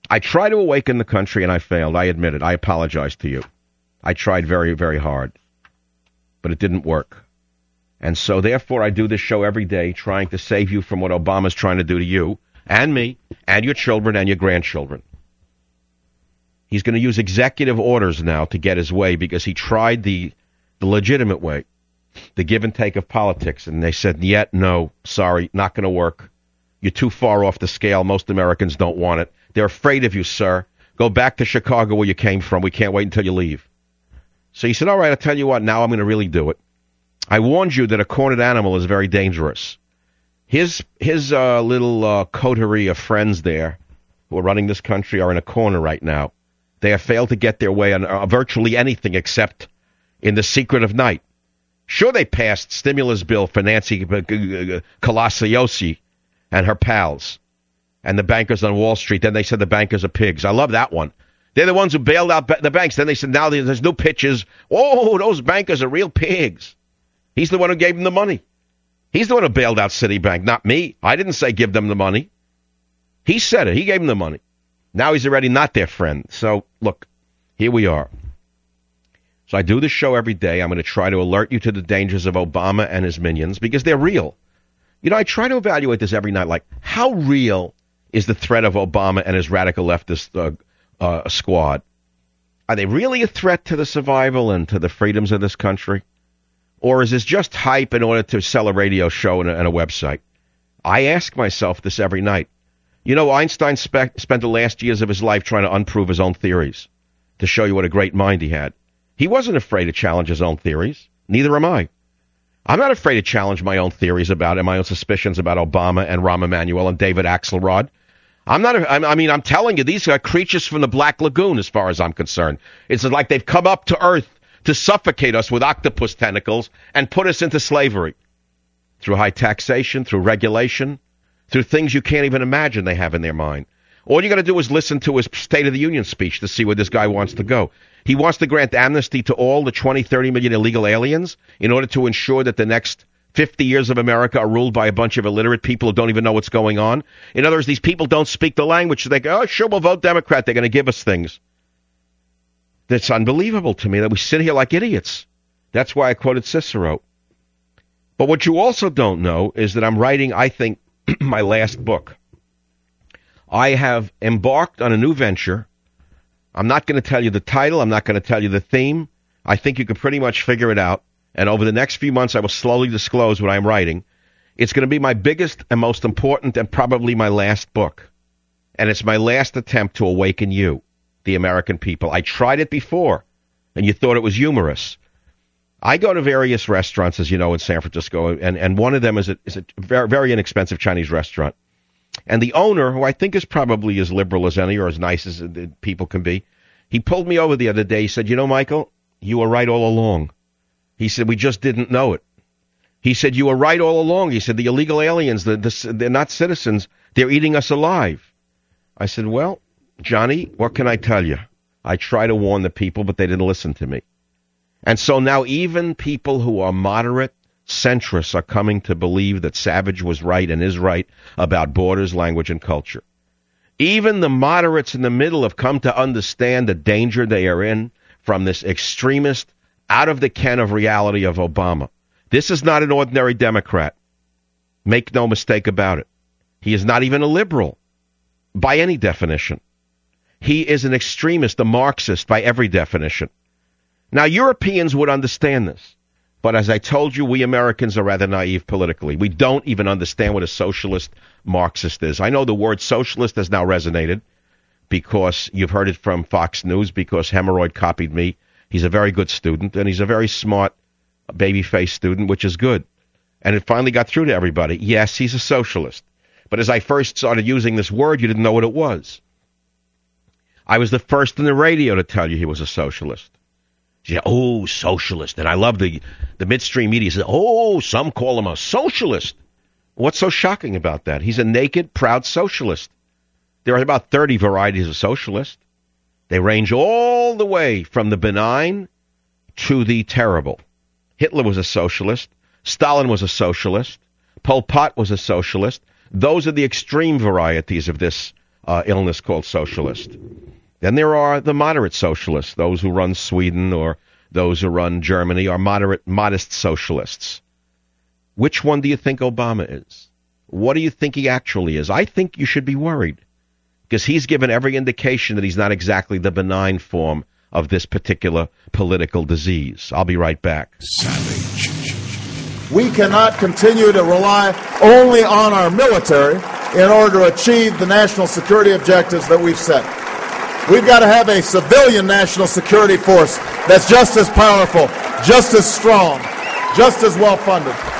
I tried to awaken the country, and I failed. I admit it. I apologize to you. I tried very, very hard, but it didn't work. And so, therefore, I do this show every day, trying to save you from what Obama's trying to do to you and me and your children and your grandchildren. He's going to use executive orders now to get his way because he tried the legitimate way, the give and take of politics, and they said, yet, no, sorry, not going to work. You're too far off the scale. Most Americans don't want it. They're afraid of you, sir. Go back to Chicago where you came from. We can't wait until you leave. So he said, all right, I'll tell you what, now I'm going to really do it. I warned you that a cornered animal is very dangerous. His little coterie of friends there who are running this country are in a corner right now. They have failed to get their way on virtually anything except in the secret of night. Sure, they passed stimulus bill for Nancy Pelosi and her pals and the bankers on Wall Street. Then they said the bankers are pigs. I love that one. They're the ones who bailed out the banks. Then they said now there's new pitches. Oh, those bankers are real pigs. He's the one who gave them the money. He's the one who bailed out Citibank, not me. I didn't say give them the money. He said it. He gave them the money. Now he's already not their friend. So, look, here we are. So I do this show every day. I'm going to try to alert you to the dangers of Obama and his minions because they're real. You know, I try to evaluate this every night. Like, how real is the threat of Obama and his radical leftist squad? Are they really a threat to the survival and to the freedoms of this country? Or is this just hype in order to sell a radio show and a website? I ask myself this every night. You know, Einstein spent the last years of his life trying to unprove his own theories to show you what a great mind he had. He wasn't afraid to challenge his own theories. Neither am I. I'm not afraid to challenge my own theories about and my own suspicions about Obama and Rahm Emanuel and David Axelrod. I'm telling you, these are creatures from the Black Lagoon as far as I'm concerned. It's like they've come up to Earth to suffocate us with octopus tentacles and put us into slavery through high taxation, through regulation, through things you can't even imagine they have in their mind. All you got to do is listen to his State of the Union speech to see where this guy wants to go. He wants to grant amnesty to all the 20, 30 million illegal aliens in order to ensure that the next 50 years of America are ruled by a bunch of illiterate people who don't even know what's going on. In other words, these people don't speak the language. So they go, oh, sure, we'll vote Democrat. They're going to give us things. That's unbelievable to me that we sit here like idiots. That's why I quoted Cicero. But what you also don't know is that I'm writing, I think, my last book. I have embarked on a new venture. I'm not going to tell you the title. I'm not going to tell you the theme. I think you can pretty much figure it out. And over the next few months, I will slowly disclose what I'm writing. It's going to be my biggest and most important and probably my last book. And it's my last attempt to awaken you, the American people. I tried it before, and you thought it was humorous. I go to various restaurants, as you know, in San Francisco, and one of them is a very, very inexpensive Chinese restaurant. And the owner, who I think is probably as liberal as any or as nice as people can be, he pulled me over the other day. He said, you know, Michael, you were right all along. He said, we just didn't know it. He said, you were right all along. He said, the illegal aliens, they're not citizens. They're eating us alive. I said, well, Johnny, what can I tell you? I try to warn the people, but they didn't listen to me. And so now even people who are moderate centrists are coming to believe that Savage was right and is right about borders, language, and culture. Even the moderates in the middle have come to understand the danger they are in from this extremist, out of the ken of reality of Obama. This is not an ordinary Democrat. Make no mistake about it. He is not even a liberal by any definition. He is an extremist, a Marxist by every definition. Now, Europeans would understand this. But as I told you, we Americans are rather naive politically. We don't even understand what a socialist Marxist is. I know the word socialist has now resonated because you've heard it from Fox News, because Hemorrhoid copied me. He's a very good student, and he's a very smart baby-faced student, which is good. And it finally got through to everybody. Yes, he's a socialist. But as I first started using this word, you didn't know what it was. I was the first in the radio to tell you he was a socialist. Yeah, oh, socialist. And I love the midstream media. Says, oh, some call him a socialist. What's so shocking about that? He's a naked, proud socialist. There are about 30 varieties of socialist. They range all the way from the benign to the terrible. Hitler was a socialist. Stalin was a socialist. Pol Pot was a socialist. Those are the extreme varieties of this illness called socialist. Then there are the moderate socialists, those who run Sweden or those who run Germany are modest socialists. Which one do you think Obama is? What do you think he actually is? I think you should be worried because he's given every indication that he's not exactly the benign form of this particular political disease. I'll be right back. Savage. We cannot continue to rely only on our military in order to achieve the national security objectives that we've set. We've got to have a civilian national security force that's just as powerful, just as strong, just as well funded.